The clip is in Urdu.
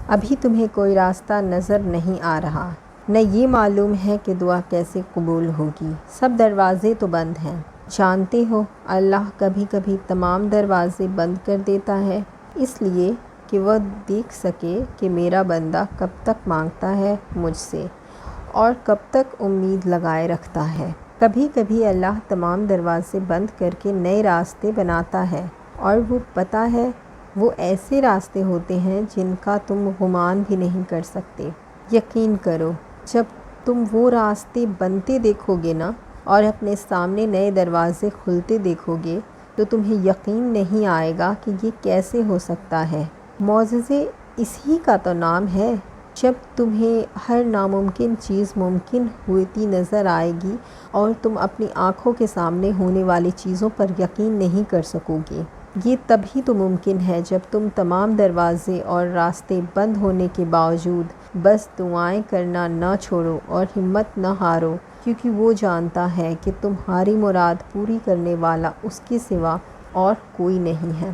ابھی تمہیں کوئی راستہ نظر نہیں آ رہا، نہ یہ معلوم ہے کہ دعا کیسے قبول ہوگی، سب دروازے تو بند ہیں۔ جانتے ہو اللہ کبھی کبھی تمام دروازے بند کر دیتا ہے، اس لیے کہ وہ دیکھ سکے کہ میرا بندہ کب تک مانگتا ہے مجھ سے اور کب تک امید لگائے رکھتا ہے۔ کبھی کبھی اللہ تمام دروازے بند کر کے نئے راستے بناتا ہے، اور وہ پتہ ہے وہ ایسے راستے ہوتے ہیں جن کا تم گمان بھی نہیں کر سکتے۔ یقین کرو، جب تم وہ راستے بنتے دیکھو گے نا اور اپنے سامنے نئے دروازے کھلتے دیکھو گے تو تمہیں یقین نہیں آئے گا کہ یہ کیسے ہو سکتا ہے۔ معجزے اسی کا تو نام ہے۔ جب تمہیں ہر ناممکن چیز ممکن ہوتی نظر آئے گی اور تم اپنی آنکھوں کے سامنے ہونے والی چیزوں پر یقین نہیں کر سکو گے۔ یہ تبھی تو ممکن ہے جب تم تمام دروازے اور راستے بند ہونے کے باوجود بس دعائیں کرنا نہ چھوڑو اور ہمت نہ ہارو، کیونکہ وہ جانتا ہے کہ تمہاری مراد پوری کرنے والا اس کے سوا اور کوئی نہیں ہے۔